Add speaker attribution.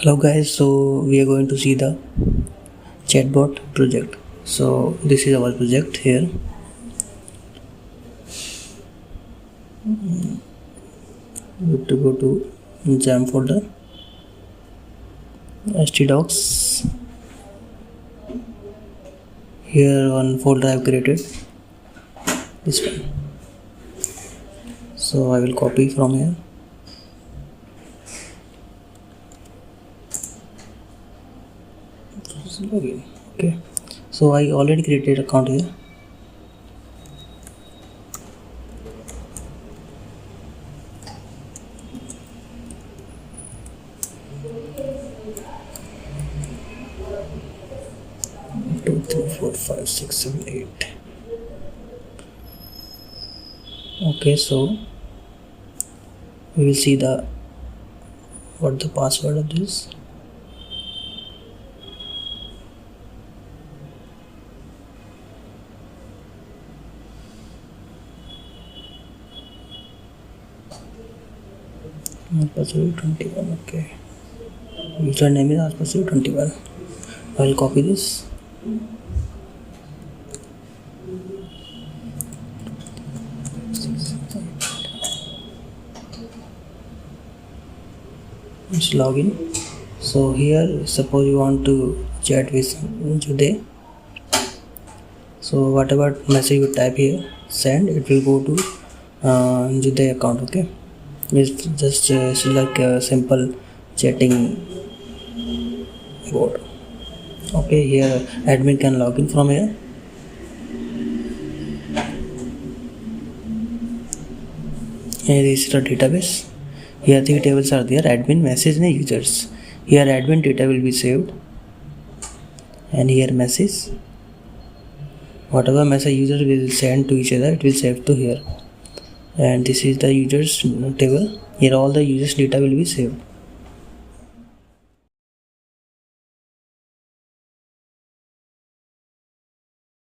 Speaker 1: Hello guys, so we are going to see the chatbot project. So this is our project here. We have to go to jam folder, htdocs. Here one folder I have created, this one. So I will copy from here. Login. Okay, so I already created account here. Two, three, four, five, six, seven, eight. Okay, so we will see what the password of this. Password 21. Okay, username is password 21. I will copy this. Let's log in. So here, suppose you want to chat with Jude. So whatever message you type here, send, it will go to Jude account. Okay, it's just like a simple chatting bot. Okay, here admin can log in from here. Here is the database. Here three tables are there: admin, message and users. Here admin data will be saved, and here message. Whatever message user will send to each other, it will save to here. And this is the users table. Here all the users data will be saved.